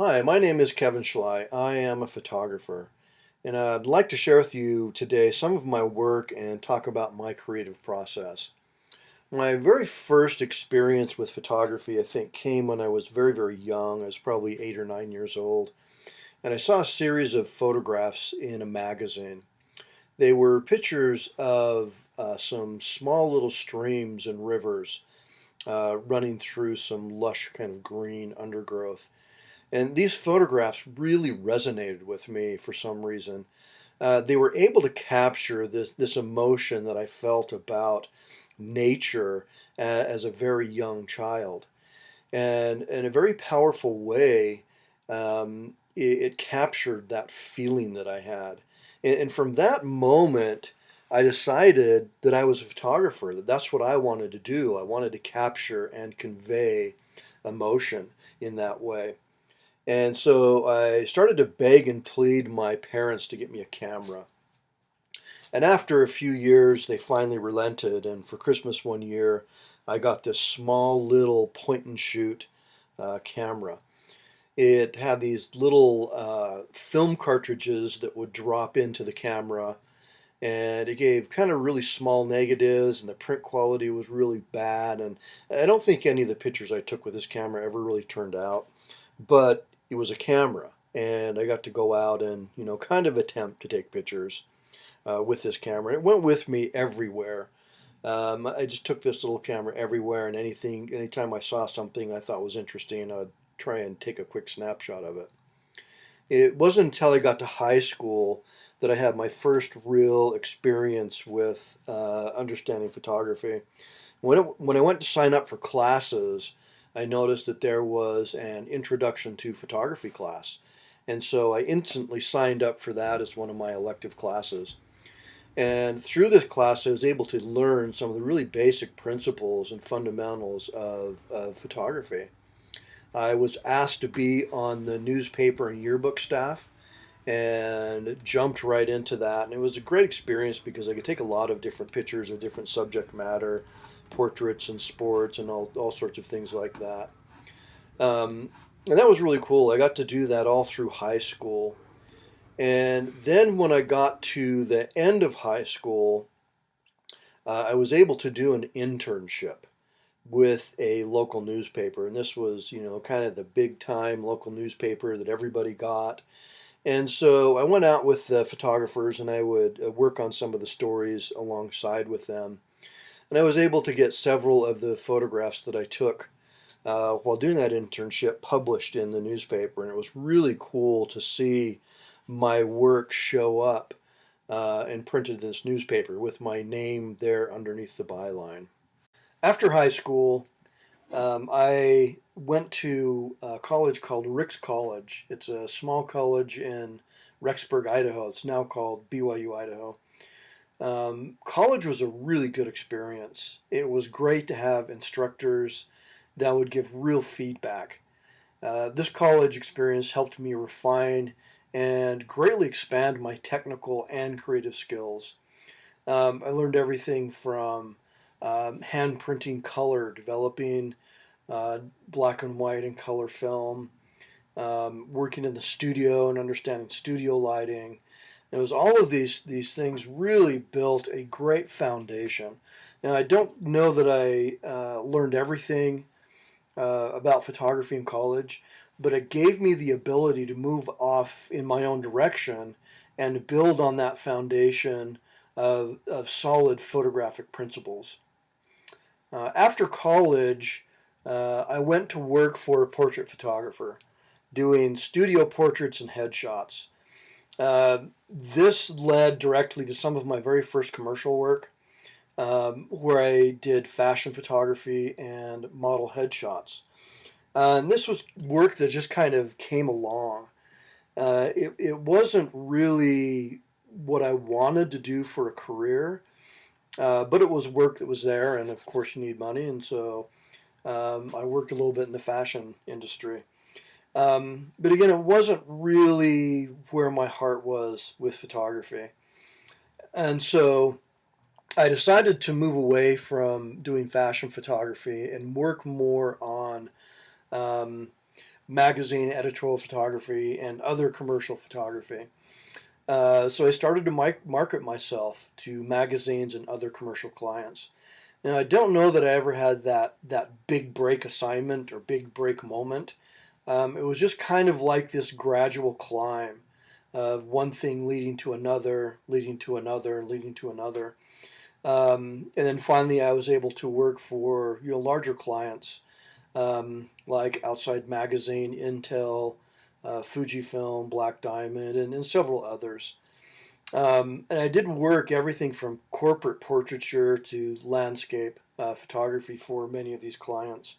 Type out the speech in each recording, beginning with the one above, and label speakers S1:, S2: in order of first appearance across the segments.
S1: Hi, my name is Kevin Schley. I am a photographer, and I'd like to share with you today some of my work and talk about my creative process. My very first experience with photography, I think, came when I was very, very young. I was probably 8 or 9 years old, and I saw a series of photographs in a magazine. They were pictures of some small little streams and rivers running through some lush kind of green undergrowth. And these photographs really resonated with me for some reason. They were able to capture this emotion that I felt about nature as a very young child. And in a very powerful way, it captured that feeling that I had. And from that moment, I decided that I was a photographer, that that's what I wanted to do. I wanted to capture and convey emotion in that way. And so I started to beg and plead my parents to get me a camera. And after a few years, they finally relented. And for Christmas one year, I got this small little point and shoot camera. It had these little film cartridges that would drop into the camera, and it gave kind of really small negatives, and the print quality was really bad. And I don't think any of the pictures I took with this camera ever really turned out, but it was a camera, and I got to go out and kind of attempt to take pictures with this camera. It went with me everywhere. I just took this little camera everywhere, and anytime I saw something I thought was interesting, I'd try and take a quick snapshot of it. It wasn't until I got to high school that I had my first real experience with understanding photography. When I went to sign up for classes, I noticed that there was an introduction to photography class. And so I instantly signed up for that as one of my elective classes. And through this class, I was able to learn some of the really basic principles and fundamentals of photography. I was asked to be on the newspaper and yearbook staff and jumped right into that. And it was a great experience because I could take a lot of different pictures of different subject matter, portraits and sports and all sorts of things like that. And that was really cool. I got to do that all through high school. And then when I got to the end of high school, I was able to do an internship with a local newspaper. And this was, kind of the big time local newspaper that everybody got. And so I went out with the photographers and I would work on some of the stories alongside with them. And I was able to get several of the photographs that I took while doing that internship published in the newspaper. And it was really cool to see my work show up and printed in this newspaper with my name there underneath the byline. After high school, I went to a college called Rick's College. It's a small college in Rexburg, Idaho. It's now called BYU, Idaho. College was a really good experience. It was great to have instructors that would give real feedback. This college experience helped me refine and greatly expand my technical and creative skills. I learned everything from hand printing color, developing black and white and color film, working in the studio and understanding studio lighting. It was all of these things really built a great foundation. And I don't know that I learned everything about photography in college, but it gave me the ability to move off in my own direction and to build on that foundation of solid photographic principles. After college, I went to work for a portrait photographer, doing studio portraits and headshots. This led directly to some of my very first commercial work, where I did fashion photography and model headshots. And this was work that just kind of came along. It wasn't really what I wanted to do for a career, but it was work that was there, and of course you need money, and so I worked a little bit in the fashion industry. But again, it wasn't really where my heart was with photography. And so I decided to move away from doing fashion photography and work more on um, magazine editorial photography and other commercial photography. So I started to market myself to magazines and other commercial clients. Now, I don't know that I ever had that big break assignment or big break moment. It was just kind of like this gradual climb of one thing leading to another, leading to another, leading to another. And then finally, I was able to work for larger clients like Outside Magazine, Intel, Fujifilm, Black Diamond, and several others. And I did work everything from corporate portraiture to landscape photography for many of these clients.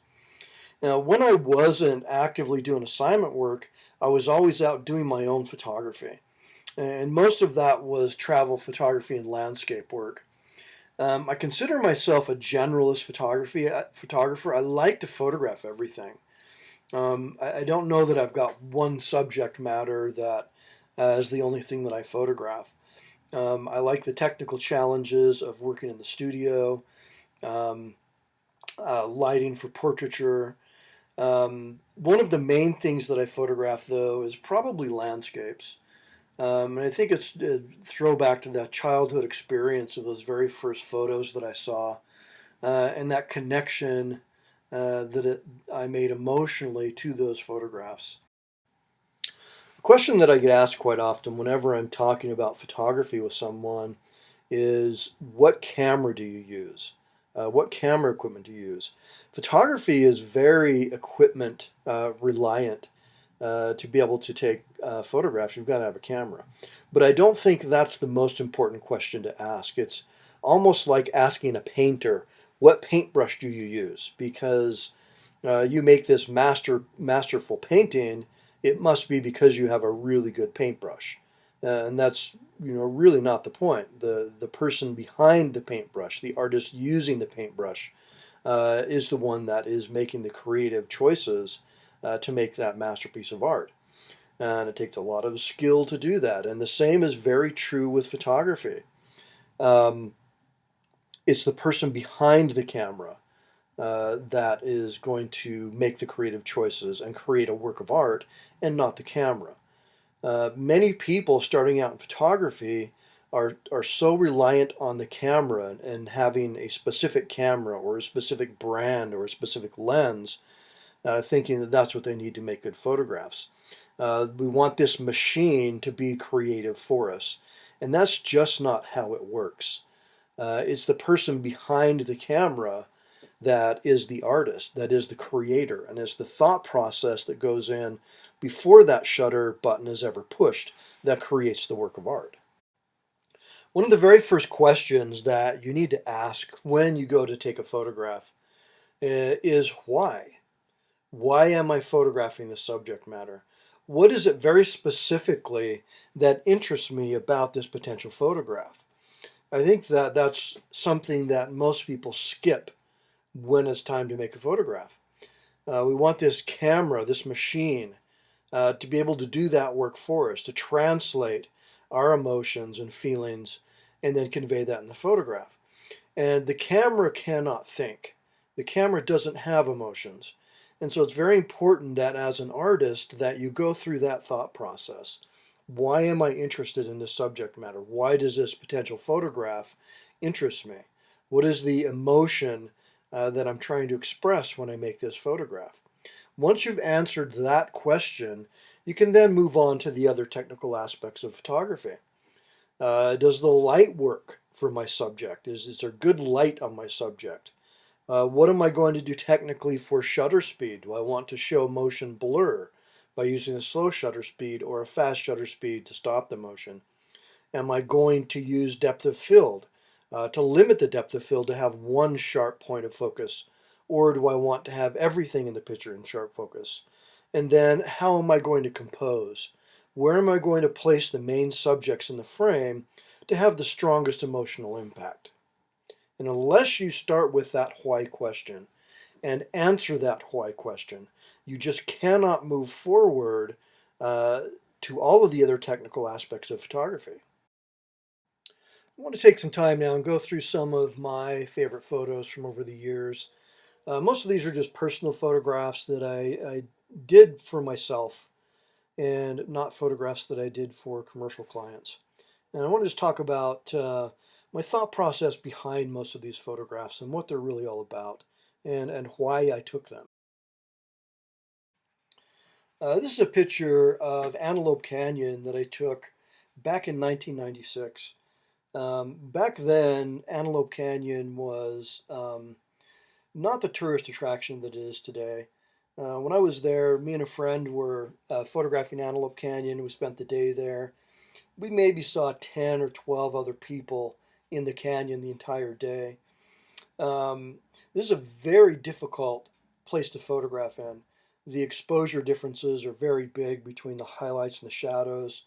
S1: Now, when I wasn't actively doing assignment work, I was always out doing my own photography. And most of that was travel photography and landscape work. I consider myself a generalist photographer. I like to photograph everything. I don't know that I've got one subject matter that is the only thing that I photograph. I like the technical challenges of working in the studio, um, lighting for portraiture. One of the main things that I photograph, though, is probably landscapes. And I think it's a throwback to that childhood experience of those very first photos that I saw, and that connection I made emotionally to those photographs. A question that I get asked quite often whenever I'm talking about photography with someone is, what camera do you use? What camera equipment do you use? Photography is very equipment reliant. To be able to take photographs, you've got to have a camera. But I don't think that's the most important question to ask. It's almost like asking a painter, what paintbrush do you use? Because you make this masterful painting, it must be because you have a really good paintbrush. And that's really not the point. The person behind the paintbrush, the artist using the paintbrush, is the one that is making the creative choices to make that masterpiece of art. And it takes a lot of skill to do that. And the same is very true with photography. Um, it's the person behind the camera that is going to make the creative choices and create a work of art, and not the camera. Many people starting out in photography are so reliant on the camera and having a specific camera or a specific brand or a specific lens, thinking that that's what they need to make good photographs. We want this machine to be creative for us, and that's just not how it works. It's the person behind the camera that is the artist, that is the creator, and it's the thought process that goes in before that shutter button is ever pushed that creates the work of art. One of the very first questions that you need to ask when you go to take a photograph is why? Why am I photographing this subject matter? What is it very specifically that interests me about this potential photograph? I think that that's something that most people skip when it's time to make a photograph. We want this camera, this machine, to be able to do that work for us, to translate our emotions and feelings and then convey that in the photograph. And the camera cannot think. The camera doesn't have emotions. And so it's very important that as an artist that you go through that thought process. Why am I interested in this subject matter? Why does this potential photograph interest me? What is the emotion that I'm trying to express when I make this photograph? Once you've answered that question, you can then move on to the other technical aspects of photography. Does the light work for my subject? Is there good light on my subject? What am I going to do technically for shutter speed? Do I want to show motion blur by using a slow shutter speed or a fast shutter speed to stop the motion? Am I going to use depth of field to limit the depth of field to have one sharp point of focus? Or do I want to have everything in the picture in sharp focus? And then how am I going to compose? Where am I going to place the main subjects in the frame to have the strongest emotional impact? And unless you start with that why question and answer that why question, you just cannot move forward to all of the other technical aspects of photography. I want to take some time now and go through some of my favorite photos from over the years. Most of these are just personal photographs that I did for myself and not photographs that I did for commercial clients. And I want to just talk about my thought process behind most of these photographs and what they're really all about and why I took them. This is a picture of Antelope Canyon that I took back in 1996. Back then, Antelope Canyon was not the tourist attraction that it is today. When I was there, me and a friend were photographing Antelope Canyon. We spent the day there. We maybe saw 10 or 12 other people in the canyon the entire day. Um, this is a very difficult place to photograph in. The exposure differences are very big between the highlights and the shadows,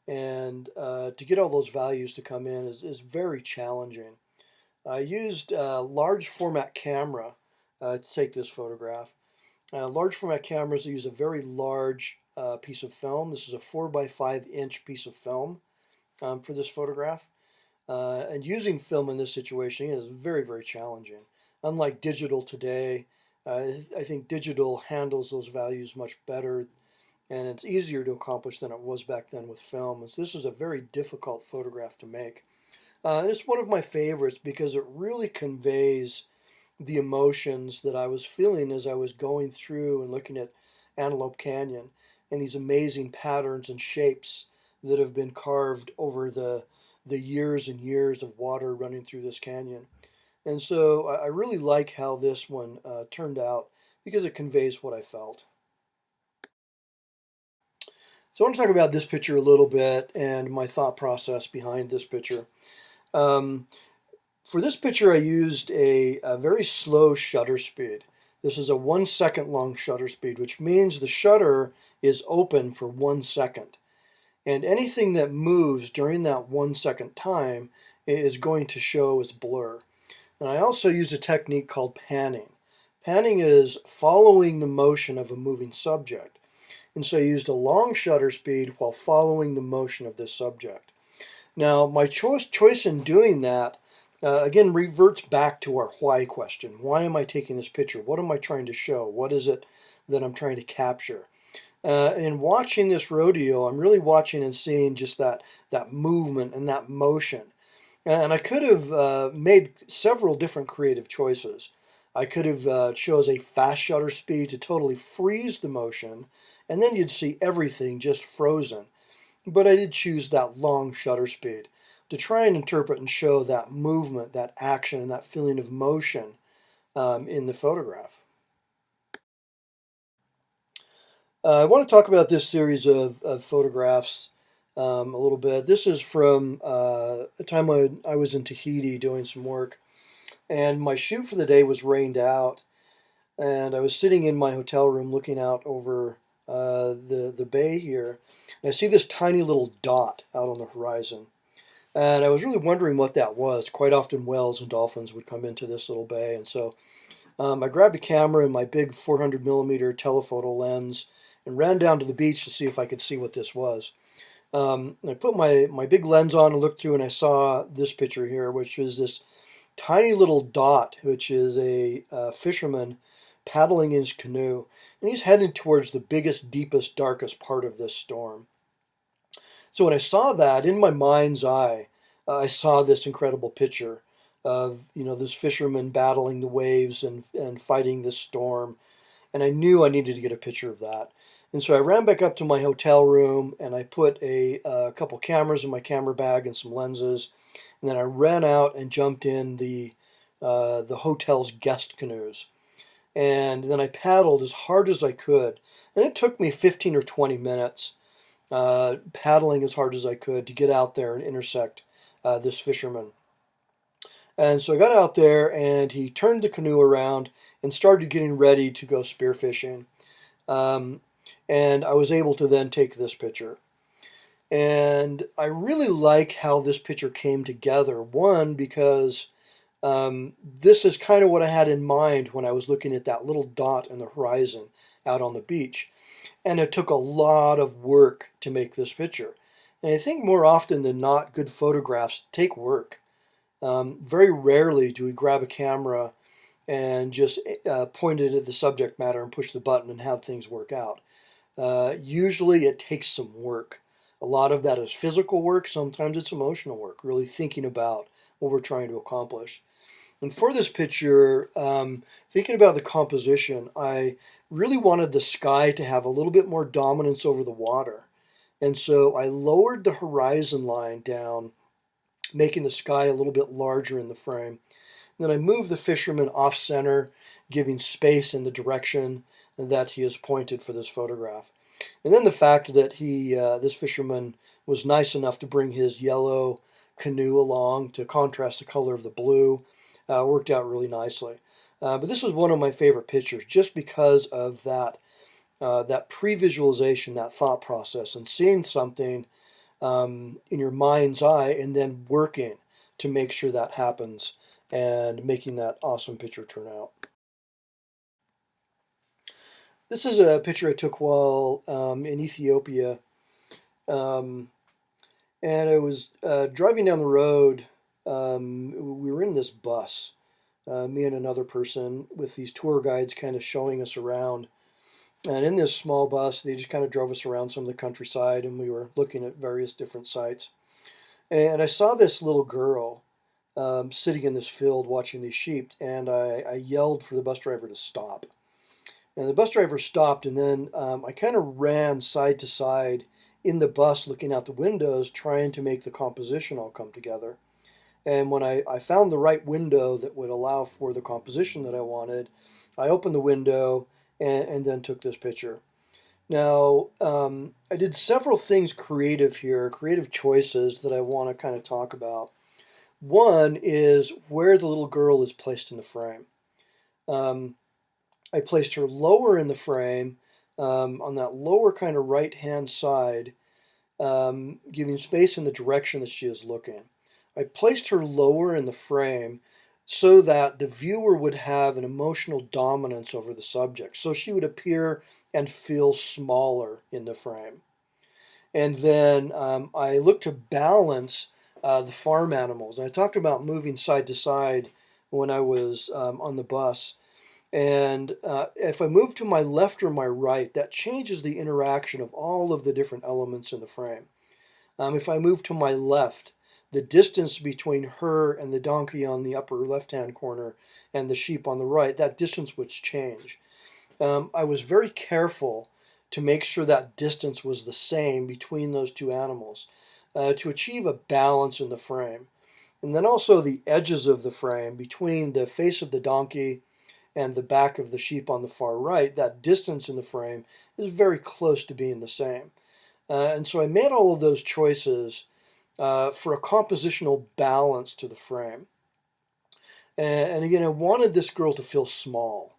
S1: and to get all those values to come in is very challenging. I used a large format camera to take this photograph. Large format cameras use a very large piece of film. This is a 4 by 5 inch piece of film for this photograph. And using film in this situation is very, very challenging. Unlike digital today, I think digital handles those values much better, and it's easier to accomplish than it was back then with film. This is a very difficult photograph to make. And it's one of my favorites because it really conveys the emotions that I was feeling as I was going through and looking at Antelope Canyon and these amazing patterns and shapes that have been carved over the years and years of water running through this canyon. And so I really like how this one turned out because it conveys what I felt. So I want to talk about this picture a little bit and my thought process behind this picture. Um, For this picture, I used a very slow shutter speed. This is a 1 second long shutter speed, which means the shutter is open for 1 second. And anything that moves during that 1 second time is going to show its blur. And I also use a technique called panning. Panning is following the motion of a moving subject. And so I used a long shutter speed while following the motion of this subject. Now, my choice in doing that again reverts back to our why question. Why am I taking this picture? What am I trying to show? What is it that I'm trying to capture? In watching this rodeo, I'm really watching and seeing just that movement and that motion. And I could have made several different creative choices. I could have chose a fast shutter speed to totally freeze the motion, and then you'd see everything just frozen. But I did choose that long shutter speed to try and interpret and show that movement, that action, and that feeling of motion in the photograph. I want to talk about this series of photographs a little bit. This is from a time I was in Tahiti doing some work, and my shoot for the day was rained out, and I was sitting in my hotel room looking out over the bay here, and I see this tiny little dot out on the horizon. And I was really wondering what that was. Quite often whales and dolphins would come into this little bay. And so I grabbed a camera and my big 400 millimeter telephoto lens and ran down to the beach to see if I could see what this was. I put my big lens on and looked through, and I saw this picture here, which is this tiny little dot, which is a fisherman paddling in his canoe. And he's heading towards the biggest, deepest, darkest part of this storm. So when I saw that in my mind's eye, I saw this incredible picture of this fisherman battling the waves and fighting this storm, and I knew I needed to get a picture of that. And so I ran back up to my hotel room and I put a couple cameras in my camera bag and some lenses, and then I ran out and jumped in the hotel's guest canoes, and then I paddled as hard as I could, and it took me 15 or 20 minutes paddling as hard as I could to get out there and intersect this fisherman. And so I got out there, and he turned the canoe around and started getting ready to go spearfishing. Um, and I was able to then take this picture. And I really like how this picture came together. One, because this is kind of what I had in mind when I was looking at that little dot in the horizon out on the beach. And it took a lot of work to make this picture. And I think more often than not, good photographs take work. Very rarely do we grab a camera and just pointed at the subject matter and push the button and have things work out. Usually it takes some work. A lot of that is physical work, sometimes it's emotional work, really thinking about what we're trying to accomplish. And for this picture, thinking about the composition, I really wanted the sky to have a little bit more dominance over the water. And so I lowered the horizon line down, making the sky a little bit larger in the frame. Then I moved the fisherman off center, giving space in the direction that he is pointed for this photograph. And then the fact that this fisherman was nice enough to bring his yellow canoe along to contrast the color of the blue worked out really nicely. But this was one of my favorite pictures just because of that pre-visualization, that thought process, and seeing something in your mind's eye and then working to make sure that happens and making that awesome picture turn out. This is a picture I took while in Ethiopia, um, and I was driving down the road. We were in this bus, me and another person, with these tour guides kind of showing us around. And in this small bus, they just kind of drove us around some of the countryside, and we were looking at various different sites. And I saw this little girl sitting in this field watching these sheep, and I yelled for the bus driver to stop. And the bus driver stopped, and then I kind of ran side to side in the bus, looking out the windows, trying to make the composition all come together. And when I found the right window that would allow for the composition that I wanted, I opened the window and then took this picture. Now, I did several things creative here, creative choices that I want to kind of talk about. One is where the little girl is placed in the frame. Um, I placed her lower in the frame, on that lower kind of right-hand side, giving space in the direction that she is looking. I placed her lower in the frame so that the viewer would have an emotional dominance over the subject. So she would appear and feel smaller in the frame. And then I looked to balance the farm animals. And I talked about moving side to side when I was on the bus. And if I move to my left or my right, that changes the interaction of all of the different elements in the frame. If I move to my left, the distance between her and the donkey on the upper left-hand corner and the sheep on the right, that distance would change. I was very careful to make sure that distance was the same between those two animals to achieve a balance in the frame. And then also the edges of the frame between the face of the donkey and the back of the sheep on the far right, that distance in the frame is very close to being the same. And so I made all of those choices for a compositional balance to the frame. And again, I wanted this girl to feel small,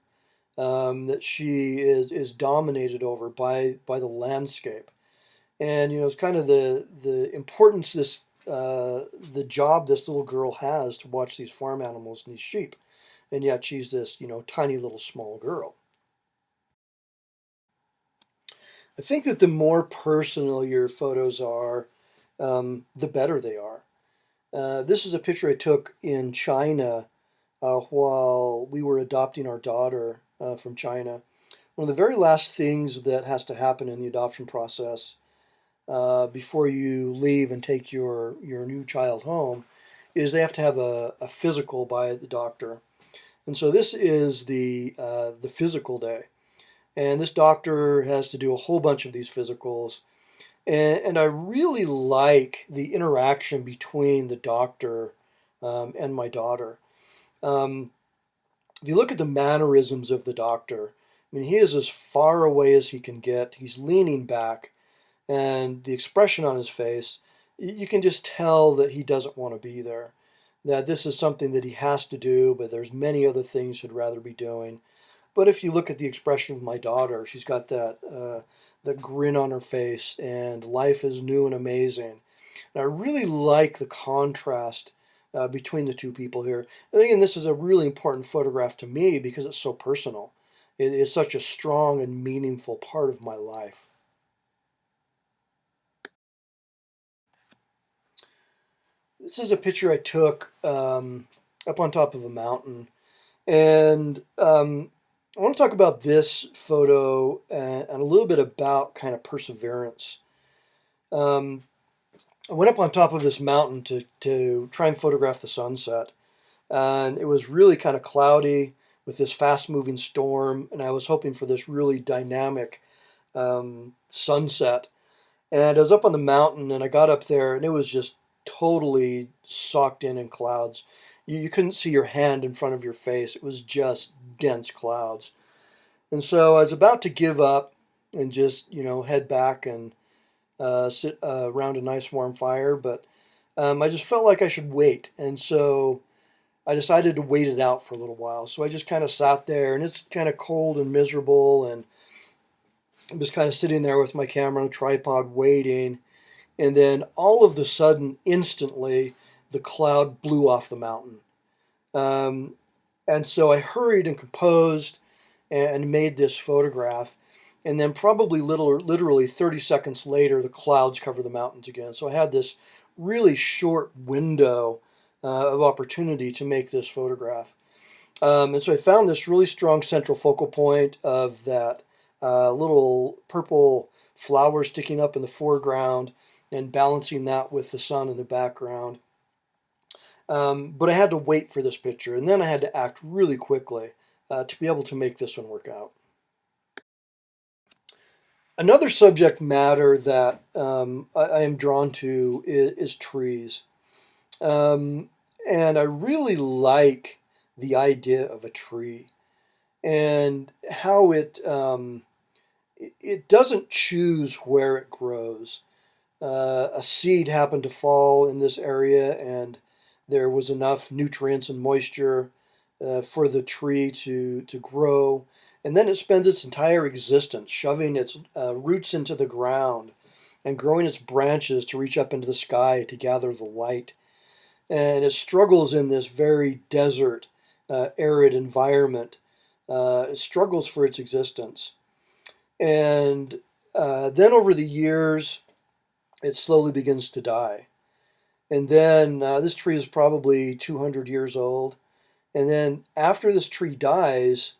S1: that she is dominated over by the landscape. And it's kind of the importance the job this little girl has to watch these farm animals and these sheep, and yet she's this tiny little small girl. I think that the more personal your photos are, the better they are. This is a picture I took in China while we were adopting our daughter from China. One of the very last things that has to happen in the adoption process before you leave and take your new child home is they have to have a physical by the doctor. And so this is the physical day. And this doctor has to do a whole bunch of these physicals. And I really like the interaction between the doctor and my daughter. Um, if you look at the mannerisms of the doctor, I mean, he is as far away as he can get. He's leaning back, and the expression on his face, you can just tell that he doesn't want to be there. That this is something that he has to do, but there's many other things he'd rather be doing. But if you look at the expression of my daughter, she's got that grin on her face, and life is new and amazing. And I really like the contrast between the two people here. And again, this is a really important photograph to me because it's so personal. It is such a strong and meaningful part of my life. This is a picture I took up on top of a mountain. And I want to talk about this photo and a little bit about kind of perseverance. Um, I went up on top of this mountain to try and photograph the sunset. And it was really kind of cloudy with this fast moving storm. And I was hoping for this really dynamic sunset. And I was up on the mountain and I got up there and it was just totally socked in clouds. You couldn't see your hand in front of your face. It was just dense clouds. And so I was about to give up and just, head back and sit around a nice warm fire, but I just felt like I should wait. And so I decided to wait it out for a little while. So I just kind of sat there, and it's kind of cold and miserable, and I was kind of sitting there with my camera on a tripod waiting. And then all of the sudden, instantly, the cloud blew off the mountain. Um, and so I hurried and composed and made this photograph. And then probably literally 30 seconds later, the clouds covered the mountains again. So I had this really short window of opportunity to make this photograph. And so I found this really strong central focal point of that little purple flower sticking up in the foreground and balancing that with the sun in the background. But I had to wait for this picture, and then I had to act really quickly to be able to make this one work out. Another subject matter that I am drawn to is trees. Um, and I really like the idea of a tree and how it doesn't choose where it grows. A seed happened to fall in this area, and there was enough nutrients and moisture for the tree to grow. And then it spends its entire existence shoving its roots into the ground and growing its branches to reach up into the sky to gather the light. And it struggles in this very desert, arid environment. It struggles for its existence. And then over the years, it slowly begins to die. And then this tree is probably 200 years old. And then after this tree dies,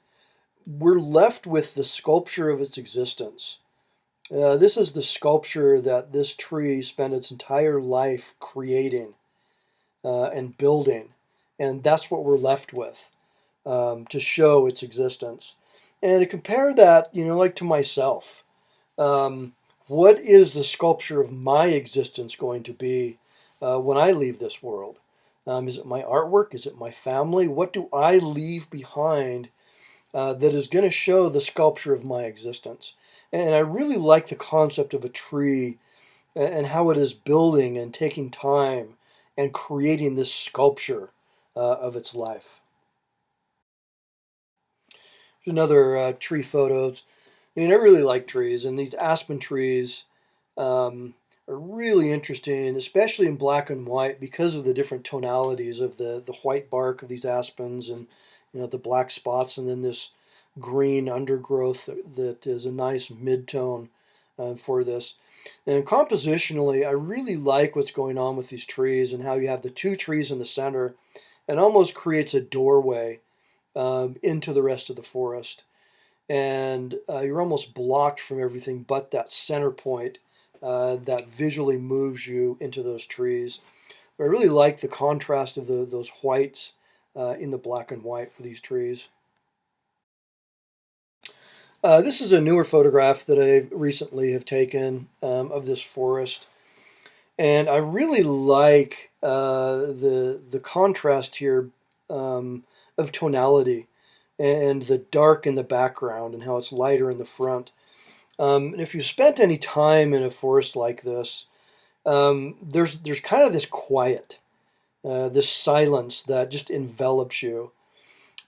S1: we're left with the sculpture of its existence. This is the sculpture that this tree spent its entire life creating and building. And that's what we're left with to show its existence. And to compare that, like to myself, um, what is the sculpture of my existence going to be when I leave this world? Is it my artwork? Is it my family? What do I leave behind that is going to show the sculpture of my existence? And I really like the concept of a tree and how it is building and taking time and creating this sculpture of its life. Another tree photos. I mean, I really like trees, and these aspen trees are really interesting, especially in black and white, because of the different tonalities of the white bark of these aspens, and the black spots, and then this green undergrowth that is a nice mid-tone for this. And compositionally, I really like what's going on with these trees and how you have the two trees in the center and almost creates a doorway into the rest of the forest. And you're almost blocked from everything but that center point that visually moves you into those trees. But I really like the contrast of those whites in the black and white for these trees. This is a newer photograph that I recently have taken of this forest, and I really like the contrast here of tonality and the dark in the background and how it's lighter in the front. And if you spent any time in a forest like this, there's kind of this quiet, this silence that just envelops you.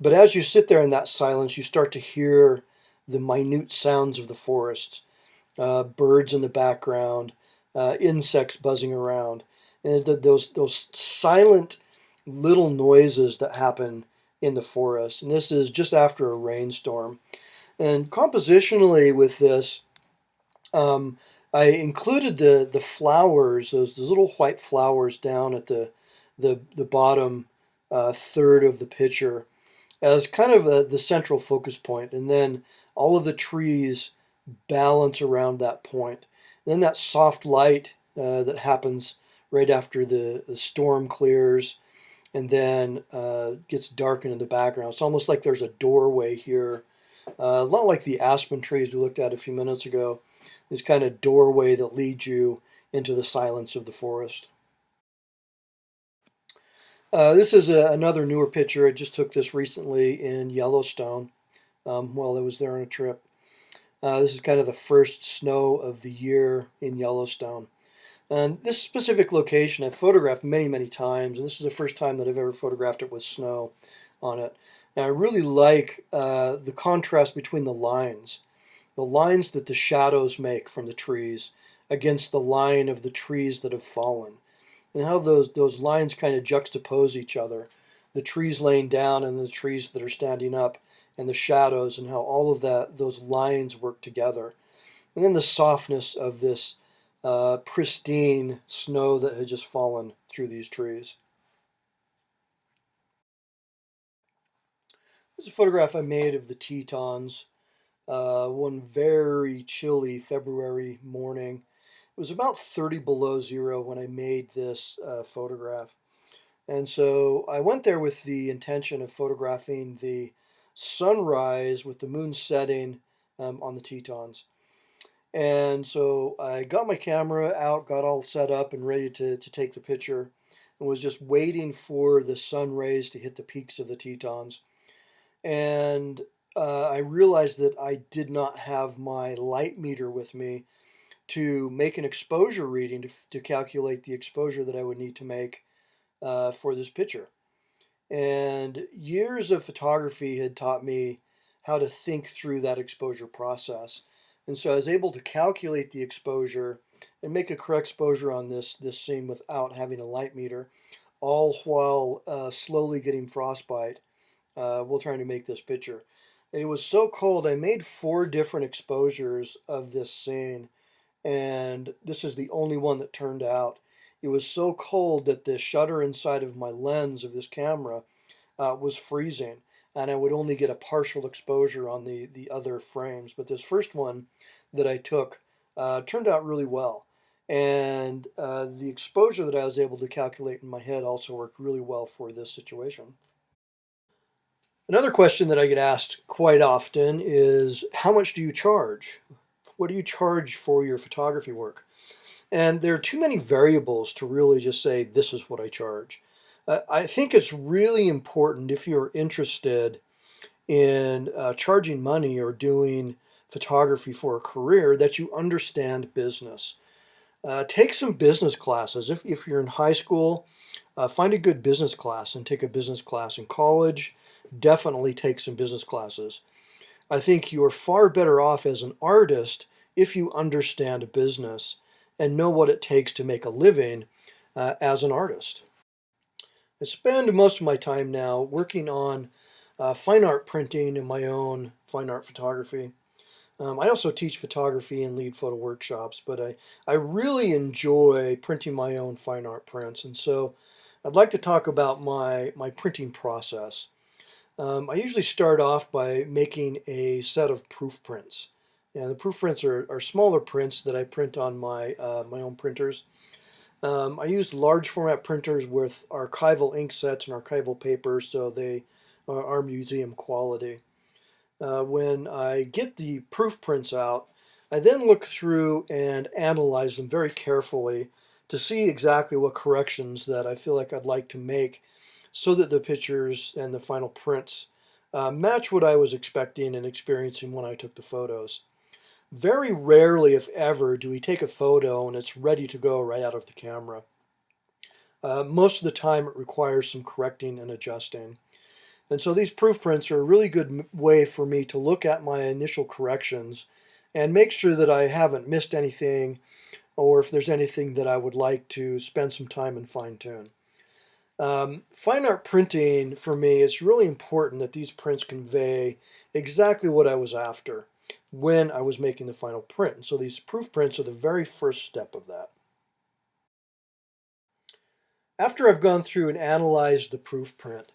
S1: But as you sit there in that silence, you start to hear the minute sounds of the forest, birds in the background, insects buzzing around, and those silent little noises that happen in the forest. And this is just after a rainstorm. And compositionally with this, I included the flowers, those little white flowers down at the bottom third of the picture. as kind of the central focus point, and then all of the trees balance around that point. And then that soft light that happens right after the storm clears and then gets darkened in the background. It's almost like there's a doorway here, a lot like the aspen trees we looked at a few minutes ago. This kind of doorway that leads you into the silence of the forest. This is another newer picture. I just took this recently in Yellowstone while I was there on a trip. This is kind of the first snow of the year in Yellowstone. And this specific location I've photographed many, many times, and this is the first time that I've ever photographed it with snow on it. And I really like the contrast between the lines that the shadows make from the trees against the line of the trees that have fallen, and how those lines kind of juxtapose each other. The trees laying down and the trees that are standing up, and the shadows, and how all of those lines work together. And then the softness of this pristine snow that had just fallen through these trees. This is a photograph I made of the Tetons one very chilly February morning. It was about 30 below zero when I made this photograph. And so I went there with the intention of photographing the sunrise with the moon setting on the Tetons. And so I got my camera out, got all set up and ready to take the picture, and was just waiting for the sun rays to hit the peaks of the Tetons. And I realized that I did not have my light meter with me to make an exposure reading to calculate the exposure that I would need to make for this picture. And years of photography had taught me how to think through that exposure process. And so I was able to calculate the exposure and make a correct exposure on this scene without having a light meter, all while slowly getting frostbite while trying to make this picture. It was so cold, I made 4 different exposures of this scene, and this is the only one that turned out. It was so cold that the shutter inside of my lens of this camera was freezing, and I would only get a partial exposure on the other frames. But this first one that I took turned out really well. And the exposure that I was able to calculate in my head also worked really well for this situation. Another question that I get asked quite often is, how much do you charge? What do you charge for your photography work? And there are too many variables to really just say, this is what I charge. I think it's really important, if you're interested in charging money or doing photography for a career, that you understand business. Take some business classes. If you're in high school, find a good business class and take a business class. In college, definitely take some business classes. I think you are far better off as an artist if you understand business and know what it takes to make a living as an artist. I spend most of my time now working on fine art printing and my own fine art photography. I also teach photography and lead photo workshops, but I really enjoy printing my own fine art prints. And so I'd like to talk about my printing process. I usually start off by making a set of proof prints. And the proof prints are smaller prints that I print on my own printers. I use large format printers with archival ink sets and archival paper, so they are museum quality. When I get the proof prints out, I then look through and analyze them very carefully to see exactly what corrections that I feel like I'd like to make so that the pictures and the final prints match what I was expecting and experiencing when I took the photos. Very rarely, if ever, do we take a photo and it's ready to go right out of the camera. Most of the time it requires some correcting and adjusting. And so these proof prints are a really good way for me to look at my initial corrections and make sure that I haven't missed anything, or if there's anything that I would like to spend some time and fine tune. Fine art printing, for me, it's really important that these prints convey exactly what I was after when I was making the final print. So these proof prints are the very first step of that. After I've gone through and analyzed the proof print,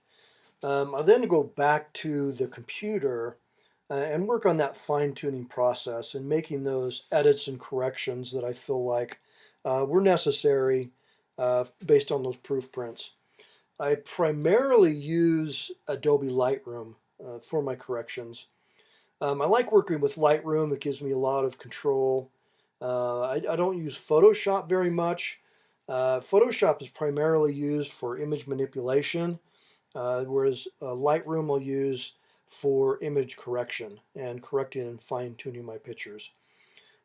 S1: I then go back to the computer and work on that fine-tuning process and making those edits and corrections that I feel like were necessary based on those proof prints. I primarily use Adobe Lightroom for my corrections. I like working with Lightroom. It gives me a lot of control. I don't use Photoshop very much. Photoshop is primarily used for image manipulation, whereas Lightroom I'll use for image correction and correcting and fine-tuning my pictures.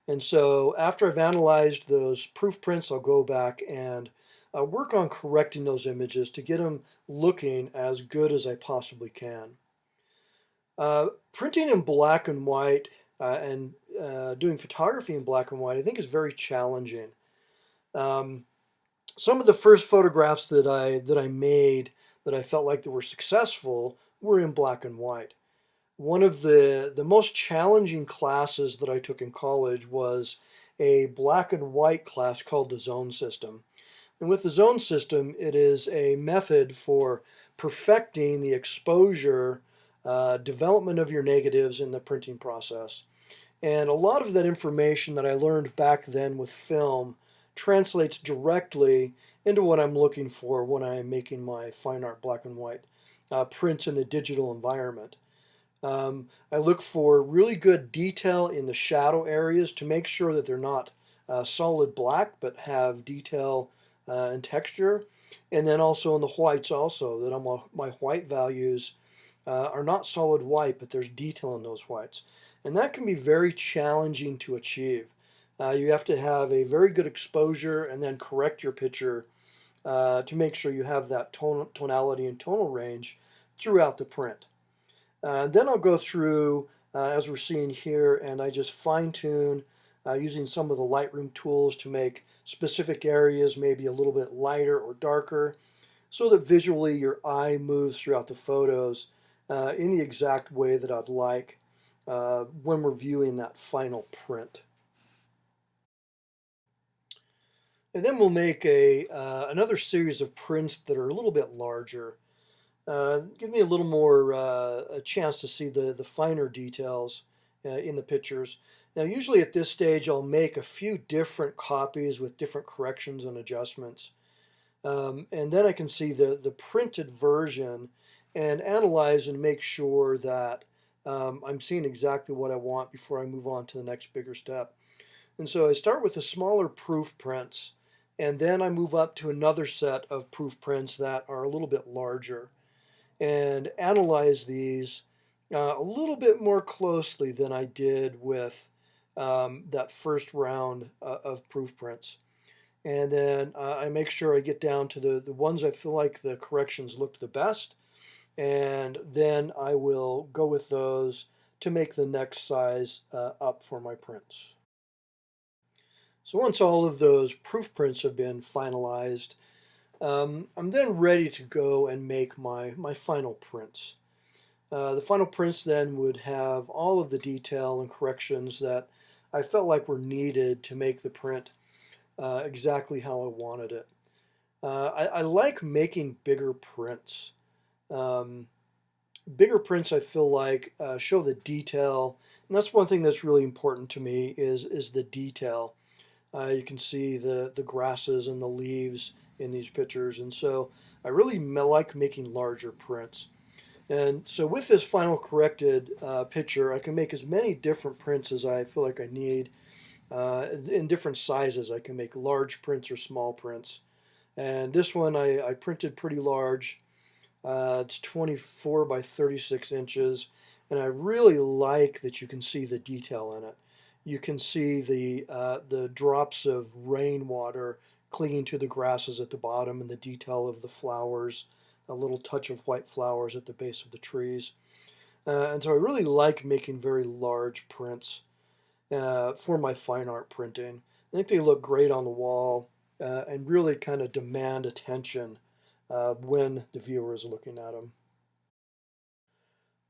S1: And so after I've analyzed those proof prints, I'll go back and work on correcting those images to get them looking as good as I possibly can. Printing in black and white and doing photography in black and white, I think is very challenging. Um, some of the first photographs that I made that I felt like that were successful were in black and white. One of the most challenging classes that I took in college was a black and white class called the zone system. And with the zone system, it is a method for perfecting the exposure, development of your negatives in the printing process. And a lot of that information that I learned back then with film translates directly into what I'm looking for when I'm making my fine art black and white prints in a digital environment. I look for really good detail in the shadow areas to make sure that they're not solid black but have detail and texture. And then also in the whites also, that my white values are not solid white, but there's detail in those whites. And that can be very challenging to achieve. You have to have a very good exposure and then correct your picture to make sure you have that tonality and tonal range throughout the print. Then I'll go through, as we're seeing here, and I just fine tune using some of the Lightroom tools to make specific areas maybe a little bit lighter or darker so that visually your eye moves throughout the photos in the exact way that I'd like when we're viewing that final print. And then we'll make another series of prints that are a little bit larger. Give me a little more a chance to see the finer details in the pictures. Now, usually at this stage, I'll make a few different copies with different corrections and adjustments. And then I can see the printed version and analyze and make sure that I'm seeing exactly what I want before I move on to the next bigger step. And so I start with the smaller proof prints, and then I move up to another set of proof prints that are a little bit larger and analyze these a little bit more closely than I did with that first round of proof prints. And then I make sure I get down to the ones I feel like the corrections looked the best, and then I will go with those to make the next size up for my prints. So once all of those proof prints have been finalized, I'm then ready to go and make my final prints. The final prints then would have all of the detail and corrections that I felt like were needed to make the print exactly how I wanted it. I like making bigger prints. Um, Bigger prints I feel like show the detail, and that's one thing that's really important to me is the detail. You can see the grasses and the leaves in these pictures, and so I really like making larger prints. And so with this final corrected picture, I can make as many different prints as I feel like I need in different sizes. I can make large prints or small prints. And this one I printed pretty large. It's 24 by 36 inches, and I really like that you can see the detail in it. You can see the drops of rainwater clinging to the grasses at the bottom and the detail of the flowers, a little touch of white flowers at the base of the trees. And so I really like making very large prints for my fine art printing. I think they look great on the wall and really kind of demand attention when the viewer is looking at them.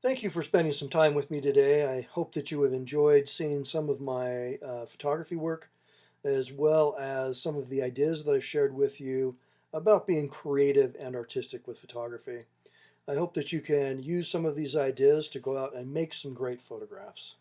S1: Thank you for spending some time with me today. I hope that you have enjoyed seeing some of my photography work, as well as some of the ideas that I've shared with you about being creative and artistic with photography. I hope that you can use some of these ideas to go out and make some great photographs.